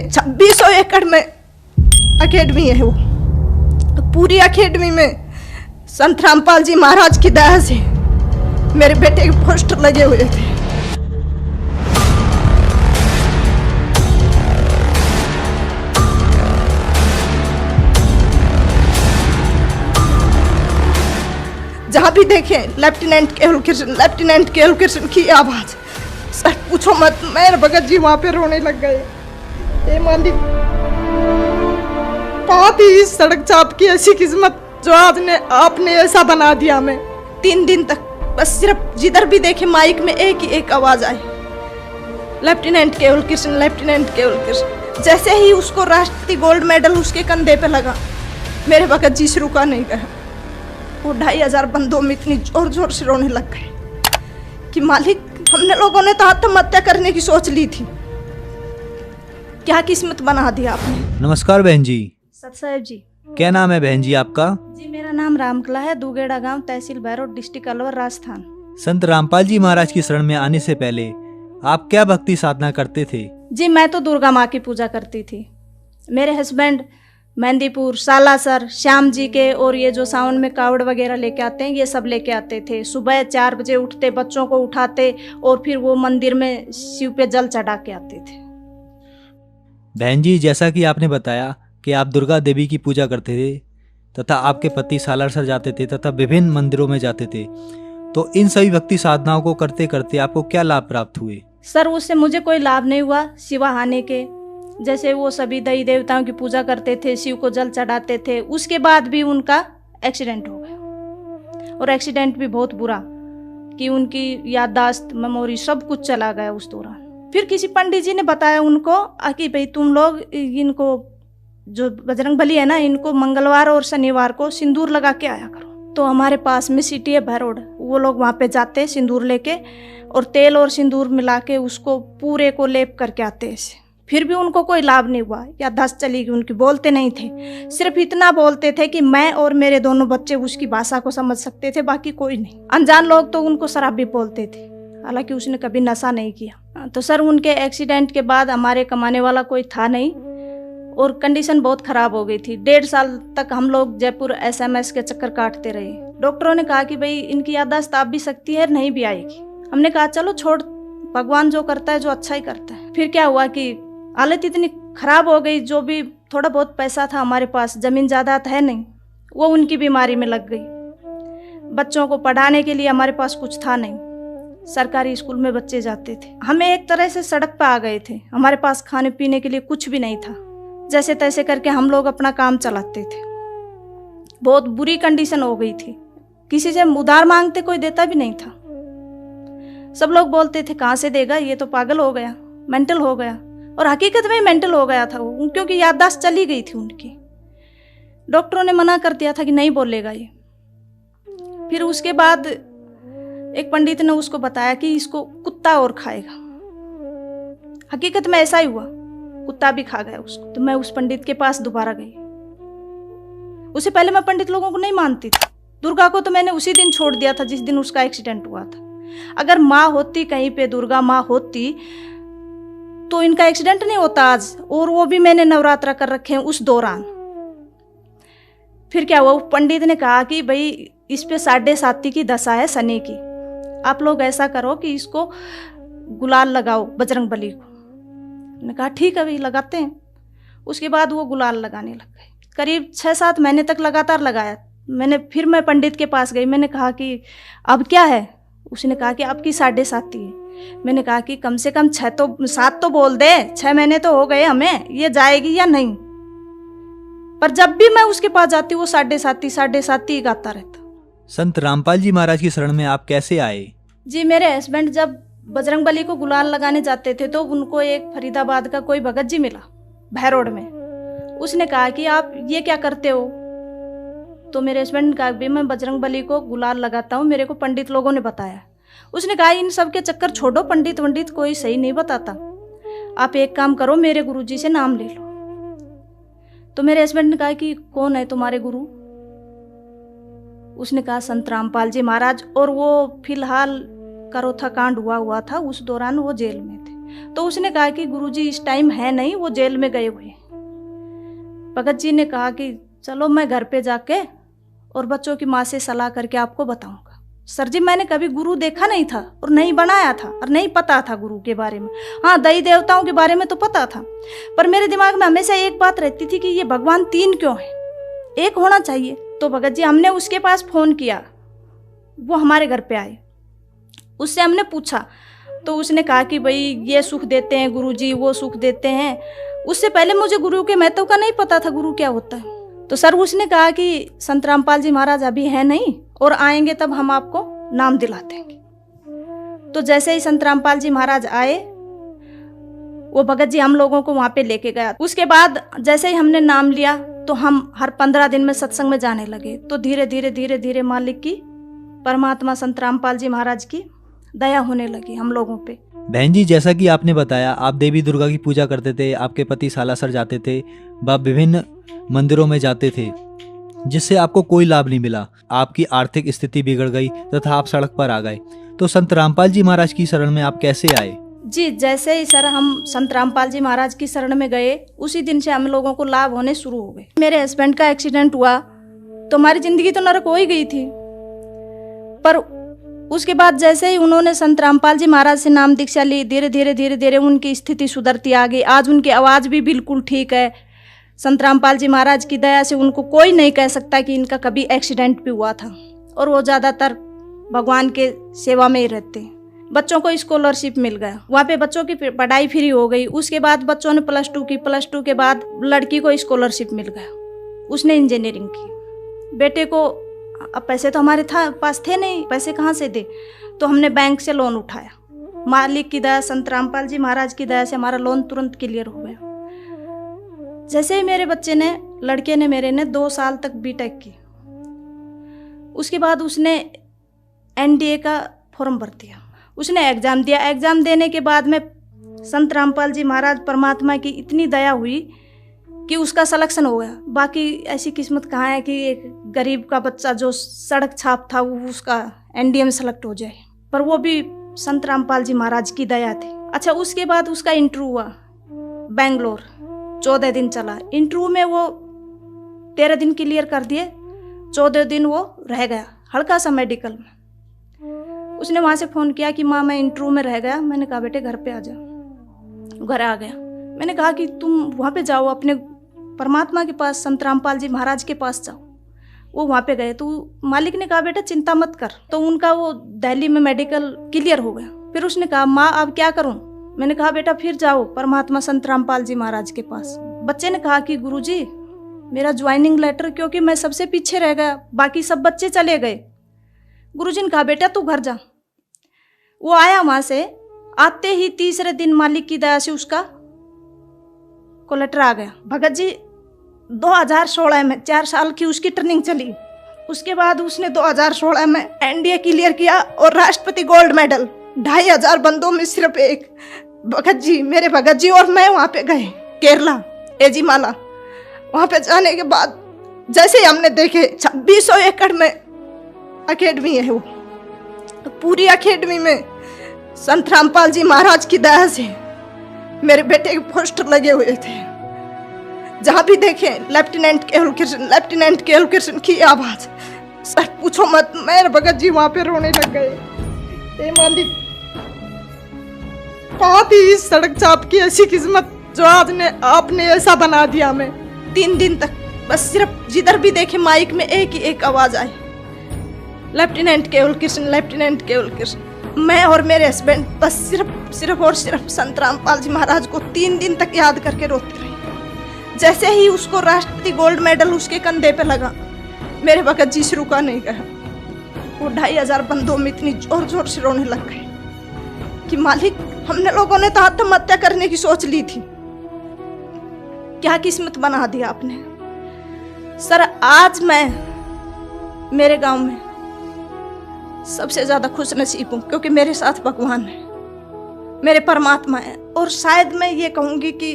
2600 एकड़ में अकेडमी है। वो पूरी अकेडमी में संत रामपाल जी महाराज की दया से मेरे बेटे के पोस्टर लगे हुए थे। जहाँ भी देखें लेफ्टिनेंट केवल कृष्ण की आवाज। सर पूछो मत, मेरे भगत जी वहां पे रोने लग गए। ये मालिक, बहुत ही इस सड़क चाप की ऐसी किस्मत जो आज ने आपने ऐसा बना दिया। हमें 3 दिन तक बस सिर्फ जिधर भी देखे माइक में एक ही एक आवाज आई, लेफ्टिनेंट केवल कृष्ण। जैसे ही उसको राष्ट्रीय गोल्ड मेडल उसके कंधे पे लगा, मेरे भगत जी से रुका नहीं गया। वो 2500 बंदों में इतनी जोर जोर से रोने लग गए कि मालिक, हमने लोगों ने तो आत्महत्या करने की सोच ली थी, क्या किस्मत बना दिया आपने। नमस्कार बहन जी। सत साहेब जी। क्या नाम है बहन जी आपका? जी मेरा नाम रामकला है, दुगेड़ा गांव, तहसील भैरोड, डिस्ट्रिक्ट अलवर, राजस्थान। संत रामपाल जी महाराज की शरण में आने से पहले आप क्या भक्ति साधना करते थे? जी मैं तो दुर्गा माँ की पूजा करती थी। मेरे हस्बैंड मेहंदीपुर, सालासर, श्याम जी के और ये जो सावन में कावड़ वगैरह लेके आते हैं, ये सब लेके आते थे। सुबह 4 बजे उठते, बच्चों को उठाते और फिर वो मंदिर में शिव पे जल चढ़ा के आते थे। बहन जी, जैसा कि आपने बताया कि आप दुर्गा देवी की पूजा करते थे तथा आपके पति सालासर जाते थे तथा विभिन्न मंदिरों में जाते थे, तो इन सभी भक्ति साधनाओं को करते करते आपको क्या लाभ प्राप्त हुए? सर उससे मुझे कोई लाभ नहीं हुआ सिवा हानि के। जैसे वो सभी देवी देवताओं की पूजा करते थे, शिव को जल चढ़ाते थे, उसके बाद भी उनका एक्सीडेंट हो गया, और एक्सीडेंट भी बहुत बुरा कि उनकी याददाश्त, मेमोरी सब कुछ चला गया उस दौरान। फिर किसी पंडित जी ने बताया उनको कि भाई तुम लोग इनको जो बजरंगबली है ना, इनको मंगलवार और शनिवार को सिंदूर लगा के आया करो। तो हमारे पास में सिटी है भैरोड, वो लोग वहाँ पे जाते सिंदूर लेके और तेल और सिंदूर मिला के उसको पूरे को लेप करके आते ऐसे। फिर भी उनको कोई लाभ नहीं हुआ, याददाश्त चली गई उनकी, बोलते नहीं थे। सिर्फ इतना बोलते थे कि मैं और मेरे दोनों बच्चे उसकी भाषा को समझ सकते थे, बाकी कोई नहीं। अनजान लोग तो उनको शराबी बोलते थे, हालांकि उसने कभी नशा नहीं किया। तो सर उनके एक्सीडेंट के बाद हमारे कमाने वाला कोई था नहीं और कंडीशन बहुत ख़राब हो गई थी। 1.5 साल तक हम लोग जयपुर SMS के चक्कर काटते रहे। डॉक्टरों ने कहा कि भाई इनकी याददाश्त आ भी सकती है, नहीं भी आएगी। हमने कहा चलो छोड़, भगवान जो करता है जो अच्छा ही करता है। फिर क्या हुआ कि हालत इतनी ख़राब हो गई, जो भी थोड़ा बहुत पैसा था हमारे पास, ज़मीन जायदाद है नहीं, वो उनकी बीमारी में लग गई। बच्चों को पढ़ाने के लिए हमारे पास कुछ था नहीं, सरकारी स्कूल में बच्चे जाते थे। हमें एक तरह से सड़क पर आ गए थे, हमारे पास खाने पीने के लिए कुछ भी नहीं था। जैसे तैसे करके हम लोग अपना काम चलाते थे। बहुत बुरी कंडीशन हो गई थी, किसी से उधार मांगते कोई देता भी नहीं था। सब लोग बोलते थे कहाँ से देगा, ये तो पागल हो गया, मेंटल हो गया। और हकीकत में मेंटल हो गया था वो, क्योंकि याददाश्त चली गई थी उनकी। डॉक्टरों ने मना कर दिया था कि नहीं बोलेगा ये। फिर उसके बाद एक पंडित ने उसको बताया कि इसको कुत्ता और खाएगा। हकीकत में ऐसा ही हुआ, कुत्ता भी खा गया उसको। तो मैं उस पंडित के पास दोबारा गई। उससे पहले मैं पंडित लोगों को नहीं मानती थी। दुर्गा को तो मैंने उसी दिन छोड़ दिया था जिस दिन उसका एक्सीडेंट हुआ था। अगर माँ होती कहीं पे, दुर्गा माँ होती, तो इनका एक्सीडेंट नहीं होता आज, और वो भी मैंने नवरात्रा कर रखे हैं उस दौरान। फिर क्या हुआ, पंडित ने कहा कि भाई इस पे 7.5 की दशा है शनि की, आप लोग ऐसा करो कि इसको गुलाल लगाओ बजरंगबली को। मैंने कहा ठीक है भाई लगाते हैं। उसके बाद वो गुलाल लगाने लग गए। करीब 6-7 महीने तक लगातार लगाया। फिर मैं पंडित के पास गई, मैंने कहा कि अब क्या है? उसने कहा कि आपकी 7.5 है। मैंने कहा कि कम से कम 7 तो बोल दे, 6 महीने तो हो गए हमें, ये जाएगी या नहीं? पर जब भी मैं उसके पास जाती वो 7.5 ही गाता रहता। संत रामपाल जी महाराज की शरण में आप कैसे आए? जी मेरे हस्बैंड जब बजरंगबली को गुलाल लगाने जाते थे तो उनको एक फरीदाबाद का कोई भगत जी मिला भैरोड में। उसने कहा कि आप ये क्या करते हो? तो मेरे हस्बैंड ने कहा भी मैं बजरंगबली को गुलाल लगाता हूँ, मेरे को पंडित लोगों ने बताया। उसने कहा इन सब के चक्कर छोड़ो, पंडित वंडित कोई सही नहीं बताता, आप एक काम करो मेरे गुरुजी से नाम ले लो। तो मेरे हस्बैंड ने कहा कि कौन है तुम्हारे गुरु? उसने कहा संत रामपाल जी महाराज। और वो फिलहाल करोथा कांड हुआ था, उस दौरान वो जेल में थे। तो उसने कहा कि गुरुजी इस टाइम है नहीं, वो जेल में गए हुए। भगत जी ने कहा कि चलो मैं घर पे जाके और बच्चों की माँ से सलाह करके आपको बताऊंगा। सर जी, मैंने कभी गुरु देखा नहीं था और नहीं बनाया था और नहीं पता था गुरु के बारे में। हाँ, देवी देवताओं के बारे में तो पता था, पर मेरे दिमाग में हमेशा एक बात रहती थी कि ये भगवान 3 क्यों है, एक होना चाहिए। तो भगत जी, हमने उसके पास फोन किया, वो हमारे घर पे आए, उससे हमने पूछा तो उसने कहा कि भाई ये सुख देते हैं गुरुजी, वो सुख देते हैं। उससे पहले मुझे गुरु के महत्व का नहीं पता था, गुरु क्या होता है। तो सर उसने कहा कि संत रामपाल जी महाराज अभी है नहीं और आएंगे तब हम आपको नाम दिला देंगे। तो जैसे ही संत रामपाल जी महाराज आए, वो भगत जी हम लोगों को वहां पे लेके गया। उसके बाद जैसे ही हमने नाम लिया तो हम हर 15 दिन में सत्संग में जाने लगे। तो धीरे धीरे धीरे धीरे मालिक की, परमात्मा संत रामपाल जी महाराज की दया होने लगी हम लोगों पे। बहन जी, जैसा कि आपने बताया, आप देवी दुर्गा की पूजा करते थे, आपके पति सालासर जाते थे, व विभिन्न मंदिरों में जाते थे, जिससे आपको कोई लाभ नहीं मिला। आपकी आर्थिक स्थिति बिगड़ गई तथा आप सड़क पर आ गए। तो संत रामपाल जी महाराज की शरण में आप कैसे आए? जी, जैसे ही सर हम संत रामपाल जी महाराज की शरण में गए, उसी दिन से हम लोगों को लाभ होने शुरू हो गए। मेरे हस्बैंड का एक्सीडेंट हुआ तो हमारी जिंदगी तो नरक हो ही गई थी, पर उसके बाद जैसे ही उन्होंने संत रामपाल जी महाराज से नाम दीक्षा ली, धीरे धीरे धीरे धीरे उनकी स्थिति सुधरती आ गई। आज उनकी आवाज़ भी बिल्कुल ठीक है। संत रामपाल जी महाराज की दया से उनको कोई नहीं कह सकता कि इनका कभी एक्सीडेंट भी हुआ था, और वो ज़्यादातर भगवान के सेवा में ही रहते हैं। बच्चों को स्कॉलरशिप मिल गया, वहाँ पे बच्चों की पढ़ाई फ्री हो गई। उसके बाद बच्चों ने +2 की, +2 के बाद लड़की को स्कॉलरशिप मिल गया, उसने इंजीनियरिंग की। बेटे को, अब पैसे तो हमारे पास थे नहीं, पैसे कहाँ से दे, तो हमने बैंक से लोन उठाया। मालिक की दया, संत रामपाल जी महाराज की दया से हमारा लोन तुरंत क्लियर हो गया। जैसे ही मेरे बच्चे ने, लड़के ने मेरे ने 2 साल तक बीटेक की, उसके बाद उसने NDA का फॉर्म भर दिया, उसने एग्ज़ाम दिया। एग्ज़ाम देने के बाद में संत रामपाल जी महाराज परमात्मा की इतनी दया हुई कि उसका सिलेक्शन हो गया। बाकी ऐसी किस्मत कहाँ है कि एक गरीब का बच्चा जो सड़क छाप था वो उसका NDA में सेलेक्ट हो जाए, पर वो भी संत रामपाल जी महाराज की दया थी। अच्छा, उसके बाद उसका इंटरव्यू हुआ बेंगलोर, 14 दिन चला। इंटरव्यू में वो 13 दिन क्लियर कर दिए, 14 दिन वो रह गया हल्का सा मेडिकल में। उसने वहाँ से फ़ोन किया कि माँ मैं इंटरव्यू में रह गया। मैंने कहा बेटे घर पे आ जाओ। घर आ गया। मैंने कहा कि तुम वहाँ पे जाओ, अपने परमात्मा के पास, संत रामपाल जी महाराज के पास जाओ। वो वहाँ पे गए तो मालिक ने कहा बेटा चिंता मत कर। तो उनका वो दिल्ली में मेडिकल क्लियर हो गया। फिर उसने कहा माँ अब क्या करूँ? मैंने कहा बेटा फिर जाओ परमात्मा संत रामपाल जी महाराज के पास। बच्चे ने कहा कि गुरुजी मेरा ज्वाइनिंग लेटर, क्योंकि मैं सबसे पीछे रह गया, बाकी सब बच्चे चले गए। गुरुजी ने कहा बेटा तू घर जा। वो आया वहाँ से, आते ही तीसरे दिन मालिक की दया से उसका को लेटर आ गया। भगत जी 2016 में 4 साल की उसकी ट्रेनिंग चली। उसके बाद उसने 2016 में NDA क्लियर किया और राष्ट्रपति गोल्ड मेडल। 2500 बंदों में सिर्फ एक भगत जी, मेरे भगत जी और मैं वहाँ पे गए केरला, एजीमाला। वहाँ पे जाने के बाद जैसे ही हमने देखे 2600 एकड़ में अकेडमी है, वो तो पूरी अकेडमी में संत रामपाल जी महाराज की दया से मेरे बेटे के पोस्टर लगे हुए थे। जहाँ भी देखे लेफ्टिनेंट केवल कृष्ण, लेफ्टिनेंट केवल कृष्ण की आवाज। सर पूछो मत, मेरे भगत जी वहाँ पे रोने लग गए। मालिक बहुत ही सड़क चाप की ऐसी किस्मत जो आज ने आपने ऐसा बना दिया। हमें 3 दिन तक बस सिर्फ जिधर भी देखे माइक में एक ही एक आवाज आई, लेफ्टिनेंट केवल कृष्ण, लेफ्टिनेंट केवल कृष्ण। मैं और मेरे हस्बैंड बस सिर्फ और सिर्फ संत रामपाल जी महाराज को 3 दिन तक याद करके रोते रहे। जैसे ही उसको राष्ट्रपति गोल्ड मेडल उसके कंधे पे लगा, मेरे भगत जी से रुका नहीं गया। वो 2500 बंदों में इतनी जोर जोर से रोने लग गए कि मालिक हमने लोगों ने तो आत्महत्या करने की सोच ली थी, क्या किस्मत बना दिया आपने। सर आज मैं मेरे गांव में सबसे ज्यादा खुश नसीब हूँ, क्योंकि मेरे साथ भगवान है, मेरे परमात्मा है। और शायद मैं ये कहूँगी कि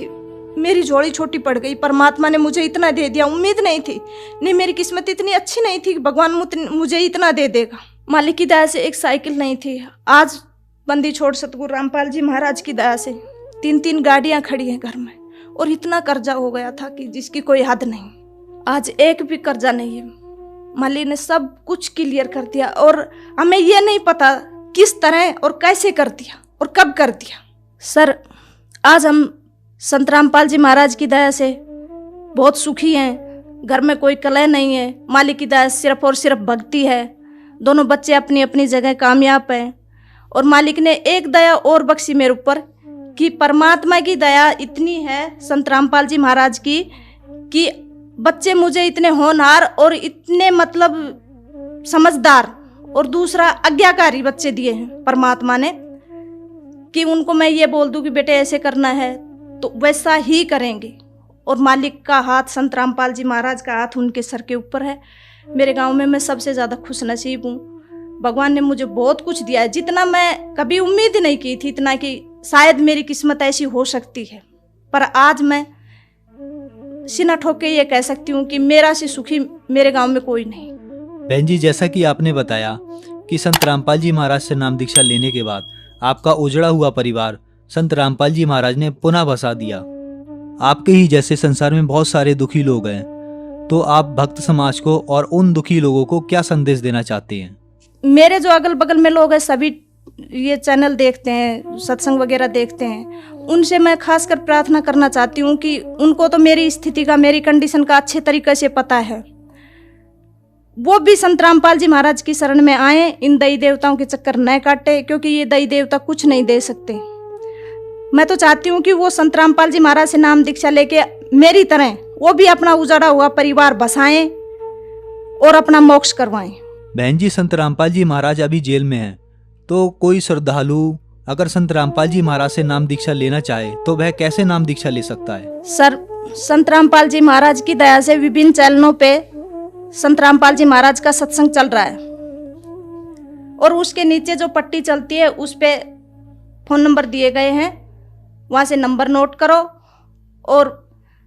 मेरी झोली छोटी पड़ गई, परमात्मा ने मुझे इतना दे दिया। उम्मीद नहीं थी, नहीं मेरी किस्मत इतनी अच्छी नहीं थी कि भगवान मुझे इतना दे देगा। मालिक की दया से एक साइकिल नहीं थी, आज बंदी छोड़ सतगुरु रामपाल जी महाराज की दया से 3-3 गाड़ियां खड़ी हैं घर में, और इतना कर्जा हो गया था कि जिसकी कोई हद नहीं। आज एक भी कर्जा नहीं है। माली ने सब कुछ क्लियर कर दिया, और हमें ये नहीं पता किस तरह और कैसे कर दिया और कब कर दिया। सर, आज हम संत रामपाल जी महाराज की दया से बहुत सुखी हैं। घर में कोई कलह नहीं है। मालिक की दया सिर्फ और सिर्फ भक्ति है। दोनों बच्चे अपनी अपनी जगह कामयाब हैं। और मालिक ने एक दया और बख्शी मेरे ऊपर कि परमात्मा की दया इतनी है संत रामपाल जी महाराज की कि बच्चे मुझे इतने होनहार और इतने मतलब समझदार और दूसरा आज्ञाकारी बच्चे दिए हैं परमात्मा ने, कि उनको मैं ये बोल दूं कि बेटे ऐसे करना है तो वैसा ही करेंगे। और मालिक का हाथ, संत रामपाल जी महाराज का हाथ उनके सर के ऊपर है। मेरे गांव में मैं सबसे ज़्यादा खुश नसीब हूँ। भगवान ने मुझे बहुत कुछ दिया है, जितना मैं कभी उम्मीद नहीं की थी, इतना कि शायद मेरी किस्मत ऐसी हो सकती है। पर आज मैं सीना ठोक के ये कह सकती हूँ कि मेरा से सुखी मेरे गांव में कोई नहीं। बहन जी, जैसा कि आपने बताया कि संत रामपाल जी महाराज से नाम दीक्षा लेने के बाद आपका उजड़ा हुआ परिवार संत रामपाल जी महाराज ने पुनः बसा दिया। आपके ही जैसे संसार में बहुत सारे दुखी लोग हैं, तो आप भक्त समाज को और उन दुखी लोगों को क्या संदेश देना चाहते हैं? मेरे जो अगल बगल में लोग हैं सभी ये चैनल देखते हैं, सत्संग वगैरह देखते हैं, उनसे मैं खासकर प्रार्थना करना चाहती हूँ कि उनको तो मेरी स्थिति का, मेरी कंडीशन का अच्छे तरीके से पता है। वो भी संत रामपाल जी महाराज की शरण में आए, इन दई देवताओं के चक्कर न काटे, क्योंकि ये दई देवता कुछ नहीं दे सकते। मैं तो चाहती हूँ कि वो संत रामपाल जी महाराज से नाम दीक्षा लेके मेरी तरह वो भी अपना उजाड़ा हुआ परिवार बसाएं और अपना मोक्ष करवाएं। बहन जी, संत रामपाल जी महाराज अभी जेल में हैं, तो कोई श्रद्धालु अगर संत रामपाल जी महाराज से नाम दीक्षा लेना चाहे तो वह कैसे नाम दीक्षा ले सकता है? सर, संत रामपाल जी महाराज की दया से विभिन्न चैनलों पे संत रामपाल जी महाराज का सत्संग चल रहा है, और उसके नीचे जो पट्टी चलती है उस पे फोन नंबर दिए गए हैं, वहाँ से नंबर नोट करो और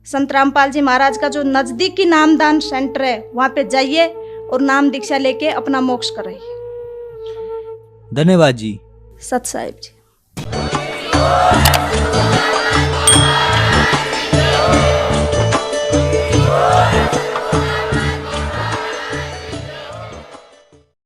संत रामपाल जी महाराज का जो नज़दीकी नामदान सेंटर है वहाँ पे जाइए और नाम दीक्षा लेके अपना मोक्ष कराइए। धन्यवाद जी। सत साहिब जी।